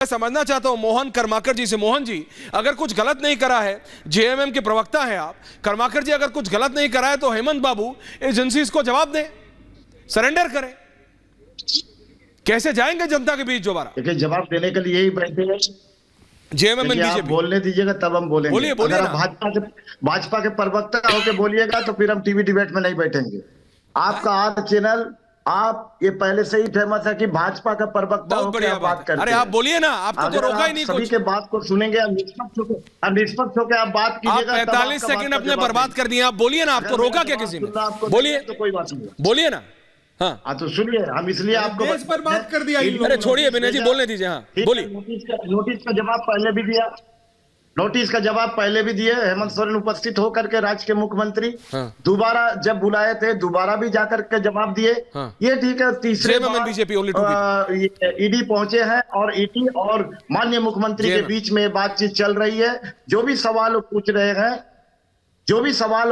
मैं समझना चाहता हूं मोहन कर्माकर जी से। मोहन जी, अगर कुछ गलत नहीं करा है, जेएमएम के प्रवक्ता हैं आप, कर्माकर जी अगर कुछ गलत नहीं करा है तो हेमंत बाबू एजेंसीज को जवाब दें, सरेंडर करें। कैसे जाएंगे जनता के बीच दोबारा? देखिए, जवाब देने के लिए ही बैठे हैं जेएमएम एंड आप बीजेपी। बोलने दीजिएगा तब हम बोलेंगे। बोलिए, बोलिए अगर ना। आप भाजपा के प्रवक्ता होकर बोलिएगा तो फिर हम टीवी डिबेट में नहीं बैठेंगे। आपका आर चैनल, आप ये पहले से ही फेमस है कि भाजपा का प्रवक्ता बहुत होकर बढ़िया आप बात बात करते अरे हैं। आप बोलिए ना, आपको तो रोका ही नहीं सभी कुछ। के बात को सुनेंगे, निष्पक्ष होकर आप बात आप कीजिएगा। 45 सेकंड अपने बर्बाद कर दिए। आप बोलिए ना, आपको रोका क्या किसी ने? बोलिए तो कोई बात नहीं, बोलिए ना। हाँ तो सुनिए, हम इसलिए आपको देश पर बात कर दिया इन लोगों अरे ने। छोड़िए विनय जी, बोलने दीजिए। हाँ बोलिए। नोटिस का जवाब पहले भी दिया, नोटिस का जवाब पहले भी दिए। हेमंत सोरेन उपस्थित होकर के राज्य के मुख्यमंत्री हाँ। दोबारा जब बुलाए थे, दोबारा भी जाकर के जवाब दिए। हाँ। ये ठीक है, तीसरे JMM and BJP only two ED पहुंचे हैं और ईडी और माननीय मुख्यमंत्री के JMM बीच में बातचीत चल रही है। जो भी सवाल वो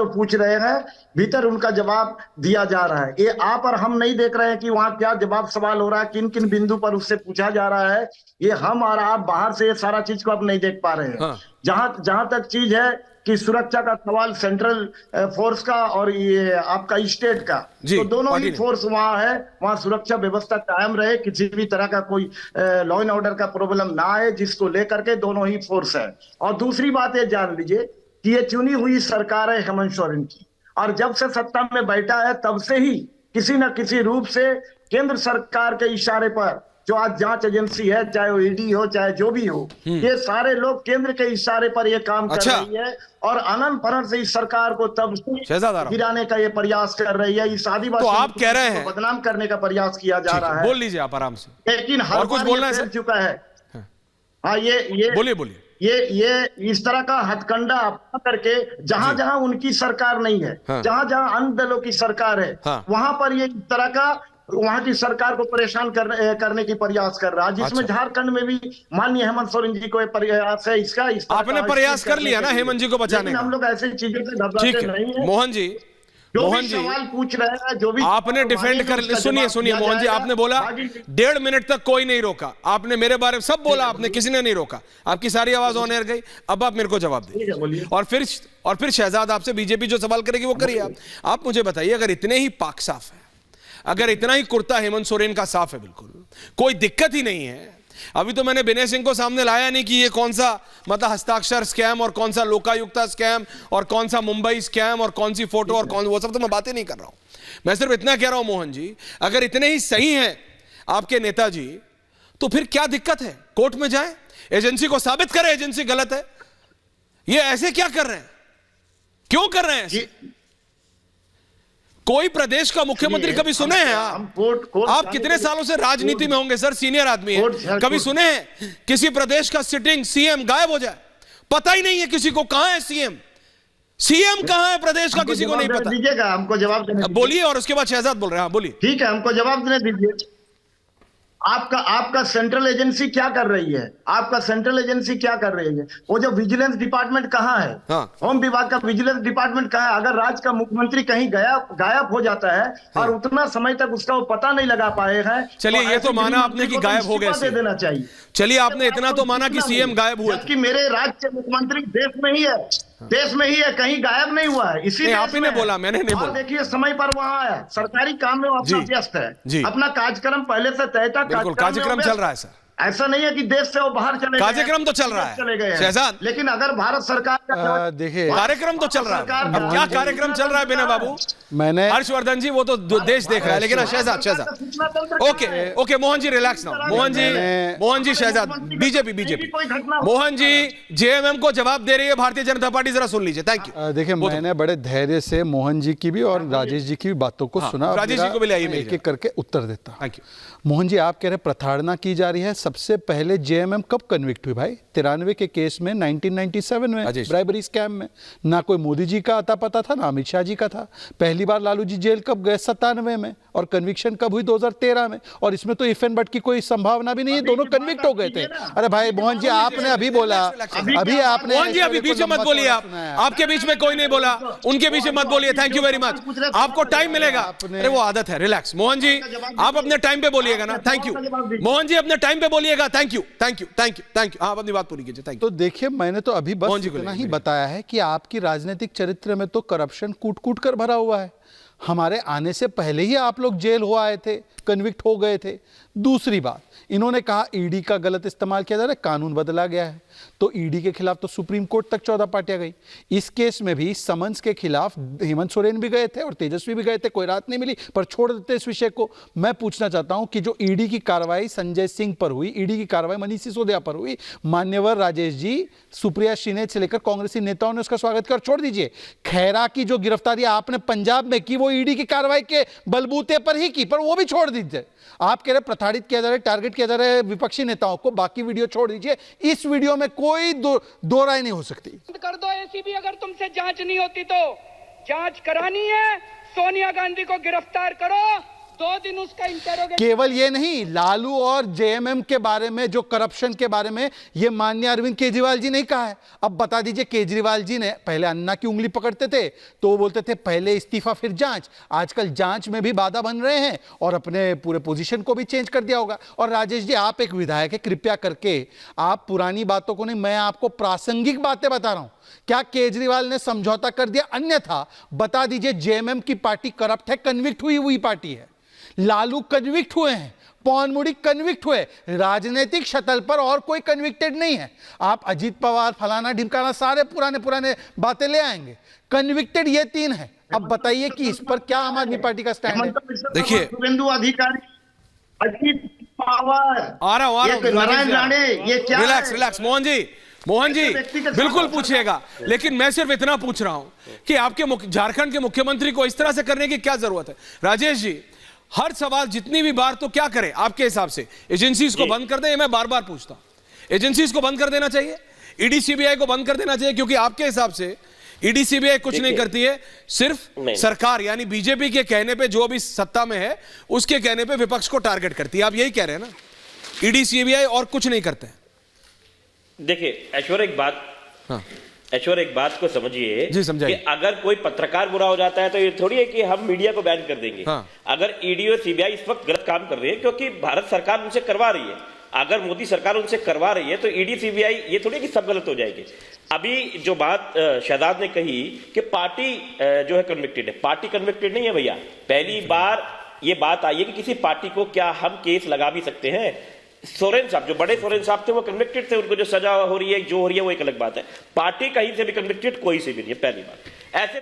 पूछ रहे हैं, भीतर उनका जवाब दिया जा रहा है। ये आप और हम नहीं देख रहे हैं कि वहां क्या जवाब सवाल हो रहा है, किन किन बिंदु पर उससे पूछा जा रहा है। ये हम और आप बाहर से ये सारा चीज को अब नहीं देख पा रहे हैं। हाँ। जहां तक चीज है कि सुरक्षा का सवाल सेंट्रल फोर्स का और ये आपका स्टेट का, तो दोनों ही फोर्स वहां है। वहां सुरक्षा व्यवस्था कायम रहे, किसी भी तरह का कोई लॉ एंड ऑर्डर का प्रॉब्लम ना आए, जिसको लेकर के दोनों ही फोर्स है। और दूसरी बात ये जान लीजिए कि ये चुनी हुई सरकार है हेमंत सोरेन की, और जब से सत्ता में बैठा है तब से ही किसी न किसी रूप से केंद्र सरकार के इशारे पर, जो आज जांच एजेंसी है, चाहे वो ईडी हो चाहे जो भी हो, ये सारे लोग केंद्र के इशारे पर ये काम कर रही है और अनंत फनन से इस सरकार को तब से गिराने का ये प्रयास कर रही है। इस आदिवासी तो आप कह रहे हैं बदनाम करने का प्रयास किया जा रहा है। बोल लीजिए आप आराम से, लेकिन हर कुछ बार बोलना ये है फैल चुका है। हाँ, ये बोलिए। ये इस तरह का हथकंडा अपना करके जहां उनकी सरकार नहीं है, हाँ। जहां अन्य दलों की सरकार है, हाँ। वहां पर ये इस तरह का वहां की सरकार को परेशान करने की प्रयास कर रहा है, जिसमें झारखंड में भी माननीय हेमंत सोरेन जी को प्रयास है इसका। आपने प्रयास कर लिया ना हेमंत जी को बचाने का। हम लोग ऐसी चीजों से घबराते नहीं है। मोहन जी, मोहन जी सवाल पूछ रहे हैं, जो भी आपने डिफेंड कर, सुनिए मोहन जी, आपने बोला 1.5 मिनट तक कोई नहीं रोका। आपने मेरे बारे में सब बोला, आपने किसी ने नहीं रोका। आपकी सारी आवाज ऑन एयर गई। अब आप मेरे को जवाब दीजिए। और फिर शहजाद आपसे बीजेपी जो सवाल करेगी वो करिए। आप मुझे बताइए, अगर इतने ही पाक साफ है, अगर इतना ही कुर्ता हेमंत सोरेन का साफ है, बिल्कुल कोई दिक्कत ही नहीं है। अभी तो मैंने विनय सिंह को सामने लाया नहीं कि ये कौन सा मतलब हस्ताक्षर स्कैम और कौन सा लोकायुक्ता स्कैम और कौन सा मुंबई स्कैम और कौन सी फोटो और कौन, वो सब तो मैं बातें नहीं कर रहा हूं। मैं सिर्फ इतना कह रहा हूं मोहन जी, अगर इतने ही सही हैं आपके नेताजी, तो फिर क्या दिक्कत है? कोर्ट में जाए, एजेंसी को साबित करें एजेंसी गलत है। ये ऐसे क्या कर रहे हैं, क्यों कर रहे हैं? कोई प्रदेश का मुख्यमंत्री कभी सुने हैं आप कितने सालों से राजनीति में होंगे सर, सीनियर आदमी है, कभी सुने हैं किसी प्रदेश का सिटिंग सीएम गायब हो जाए? पता ही नहीं है किसी को कहां है सीएम कहां है प्रदेश का, किसी को नहीं पता। दीजिएगा हमको जवाब देने, बोलिए। और उसके बाद शहजाद बोल रहे हैं। बोलिए। ठीक है, हमको जवाब देने दीजिए। आपका सेंट्रल एजेंसी क्या कर रही है? आपका सेंट्रल एजेंसी क्या कर रही है? वो जो विजिलेंस डिपार्टमेंट कहाँ है? हाँ। होम विभाग का विजिलेंस डिपार्टमेंट कहाँ है? अगर राज्य का मुख्यमंत्री कहीं गायब हो जाता है और उतना समय तक उसका वो पता नहीं लगा पाए हैं, चलिए ये तो माना आपने कि गायब हो गए, दे देना चाहिए। चलिए आपने इतना तो माना कि सीएम गायब हुए, जबकि मेरे राज्य के मुख्यमंत्री देश में ही है, कहीं गायब नहीं हुआ है। इसी आप ही ने बोला, मैंने नहीं बोला। देखिए समय पर वहां आया, सरकारी काम में अपना व्यस्त है, अपना कार्यक्रम पहले से तय था। कार्यक्रम चल रहा है सर, ऐसा नहीं है कि देश से वो बाहर चले गए। कार्यक्रम तो चल रहा है चले गए शहजाद, लेकिन अगर भारत सरकार देखिए कार्यक्रम तो चल रहा है। अब क्या कार्यक्रम चल रहा है बिना बाबू? मैंने हर्षवर्धन जी वो तो देश देख रहा है, लेकिन Shahzad okay Mohan ji relax now. Mohan ji Shahzad BJP Mohan ji JMM को जवाब दे रही है भारतीय जनता पार्टी, जरा सुन लीजिए। Thank you. देखिए मैंने बड़े धैर्य से मोहन जी की भी और राजेश जी की भी बातों को सुना। राजेश जी को भी लाइए, एक एक करके उत्तर देता। Thank you. मोहन जी, आप कह रहे प्रताड़ना की जा रही है। सबसे पहले जेएमएम कब कन्विक्ट हुई भाई? 93 के केस में, 1997 में ब्राइबरी स्कैम में। ना कोई मोदी जी का आता पता था, ना अमित शाह जी का था। पहली बार लालू जी जेल कब गए? 97 में। और कन्विक्शन कब हुई? 2013 में। और इसमें तो इफ एंड बट की कोई संभावना भी नहीं है, दोनों कन्विक्ट हो गए थे। अरे भाई मोहन जी, आपने अभी बोला, अभी आपने मोहन जी अभी बीच में मत बोलिए। आप आपके बीच में कोई नहीं बोला, उनके बीच में मत बोलिए। थैंक यू वेरी मच, आपको टाइम मिलेगा। अरे वो आदत है, रिलैक्स। मोहन जी आप अपने टाइम पे बोलिएगा ना। थैंक यू मोहन जी, अपने टाइम पे बोलिएगा। Thank you thank you thank you thank you. हाँ, अपनी बात पूरी कीजिए। Thank you. तो देखिए, मैंने तो अभी बस इतना ही बताया है कि आपकी राजनीतिक चरित्र में तो करप्शन कूट कूट कर भरा हुआ है। हमारे आने से पहले ही आप लोग जेल हो आए थे, कन्विक्ट हो गए थे। दूसरी बात, इन्होंने कहा ईडी का गलत इस्तेमाल किया जा रहा है, कानून बदला गया है, तो ईडी के खिलाफ तो सुप्रीम कोर्ट तक 14 पार्टियां गई। इस केस में भी समन्स के खिलाफ हेमंत सोरेन भी गए थे और तेजस्वी भी गए थे, कोई राहत नहीं मिली, पर छोड़ देते इस विषय को। मैं पूछना चाहता हूं कि जो ईडी की कार्रवाई संजय सिंह पर हुई, ईडी की कार्रवाई मनीष सिसोदिया पर हुई, मान्यवर राजेश जी, सुप्रिया श्रीनेत से लेकर कांग्रेसी नेताओं ने उसका स्वागत कर। छोड़ दीजिए, खैरा की जो गिरफ्तारी आपने पंजाब में की, वो ईडी की कार्रवाई के बलबूते पर ही की, पर वो भी छोड़ दीजिए। आप कह रहे प्रताड़ित किया जा रहा है, टारगेट किया जा रहा है विपक्षी नेताओं को, बाकी वीडियो छोड़ दीजिए। इस वीडियो में कोई दो राय नहीं हो सकती। कर दो एसीबी, अगर तुमसे जांच नहीं होती तो जांच करानी है, सोनिया गांधी को गिरफ्तार करो, 2 दिन उसका इंटरोगेशन। केवल ये नहीं, लालू और जेएमएम के बारे में, जो करप्शन के बारे में, ये माननीय अरविंद केजरीवाल जी ने कहा है। अब बता दीजिए, केजरीवाल जी ने पहले अन्ना की उंगली पकड़ते थे तो वो बोलते थे पहले इस्तीफा फिर जांच, आजकल जांच में भी बाधा बन रहे हैं और अपने पूरे पोजीशन को भी चेंज कर दिया होगा। और राजेश जी, आप एक विधायक है, कृपया करके आप पुरानी बातों को नहीं, मैं आपको प्रासंगिक बातें बता रहा हूं। क्या केजरीवाल ने समझौता कर दिया? अन्यथा बता दीजिए, जेएमएम की पार्टी करप्ट है, कन्विक्ट हुई पार्टी है। लालू कन्विक्ट हुए हैं, पवन मुड़ी कन्विक्ट हुए, राजनीतिक शटल पर और कोई कन्विक्टेड नहीं है। आप अजीत पवार, फलाना ढिमकाना, सारे पुराने बातें ले आएंगे, कन्विक्टेड ये 3 है। अब बताइए कि इस पर क्या आम आदमी पार्टी का स्टैंड है? देखिए, शुभेंदु अधिकारी, अजीत पवार, आ रहा हूं, नारायण राणे, ये क्या? रिलैक्स मोहन जी बिल्कुल पूछिएगा, लेकिन मैं सिर्फ इतना पूछ रहा हूं कि आपके झारखंड के मुख्यमंत्री को इस तरह से करने की क्या जरूरत है? राजेश जी, हर सवाल जितनी भी बार तो क्या करें आपके हिसाब से? एजेंसीज को बंद कर दें? मैं बार बार पूछता हूं, एजेंसीज को बंद कर देना चाहिए, ईडी सीबीआई को बंद कर देना चाहिए, क्योंकि आपके हिसाब से ईडी सीबीआई कुछ नहीं करती है, सिर्फ सरकार यानी बीजेपी के कहने पे, जो भी सत्ता में है उसके कहने पे विपक्ष को टारगेट करती है। आप यही कह रहे हैं ना, ईडी सीबीआई और कुछ नहीं करते हैं? देखिए ऐश्वर्य, एक बात को समझिए कि अगर कोई पत्रकार बुरा हो जाता है तो ये थोड़ी है कि हम मीडिया को बैन कर देंगे। अगर ईडी और सीबीआई इस वक्त गलत काम कर रही है, क्योंकि भारत सरकार उनसे करवा रही है, अगर मोदी सरकार उनसे करवा रही है तो ईडी सीबीआई ये थोड़ी कि सब गलत हो जाएगी। अभी जो बात शहजाद ने कही कि पार्टी जो है कन्विक्टेड है, पार्टी कन्विक्टेड नहीं है भैया। पहली बार ये बात आई है कि किसी पार्टी को क्या हम केस लगा भी सकते हैं। सोरेन साहब, जो बड़े सोरेन साहब थे, वो कन्विक्टेड थे, उनको जो सजा हो रही है, जो हो रही है, वो एक अलग बात है। पार्टी कहीं से भी कन्विक्टेड कोई से भी नहीं है, पहली बात। ऐसे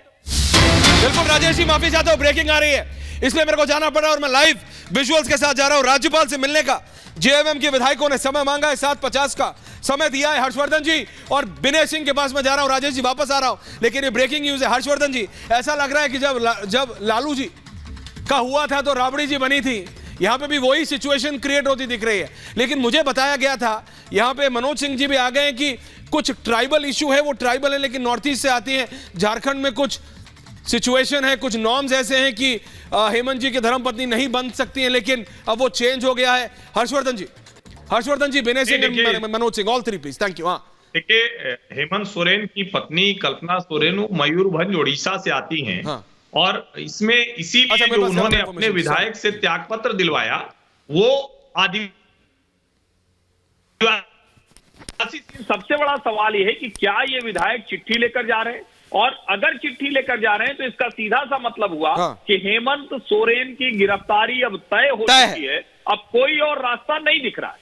बिल्कुल राजेश जी, माफी चाहता हूं, ब्रेकिंग आ रही है इसलिए मेरे को जाना पड़ा और मैं लाइव विजुअल्स के साथ जा रहा हूं। राज्यपाल से मिलने का जेएमएम के विधायकों ने समय मांगा है, 7:50 का समय दिया है हर्षवर्धन जी और विनय सिंह के पास मैं जा रहा हूं। राजेश जी वापस आ रहा हूं, लेकिन ये ब्रेकिंग न्यूज है। हर्षवर्धन जी, ऐसा लग रहा है कि जब लालू जी का हुआ था तो राबड़ी जी बनी थी, यहां पे भी वही सिचुएशन क्रिएट होती दिख रही है। लेकिन मुझे बताया गया था, यहां पे मनोज सिंह जी भी आ गए कि कुछ ट्राइबल इशू है, वो ट्राइबल है लेकिन नॉर्थ ईस्ट से आती है। झारखंड में कुछ सिचुएशन है, कुछ नॉर्म्स ऐसे हैं कि हेमंत जी की धर्मपत्नी नहीं बन सकती हैं, लेकिन अब वो चेंज हो गया है। Harshvardhan ji, Vinay Singh, Manoj Singh, all 3 please. Thank you. हाँ, देखिए, हेमंत सोरेन की पत्नी कल्पना सोरेन मयूरभंज उड़ीसा से आती हैं। हाँ। और इसमें इसीलिए जो उन्होंने अपने विधायक से त्यागपत्र दिलवाया, वो आदिवासी। सबसे बड़ा सवाल ये है कि क्या ये विधायक चिट्ठी लेकर जा रहे हैं, और अगर चिट्ठी लेकर जा रहे हैं तो इसका सीधा सा मतलब हुआ कि हेमंत सोरेन की गिरफ्तारी अब तय हो चुकी है, अब कोई और रास्ता नहीं दिख रहा है।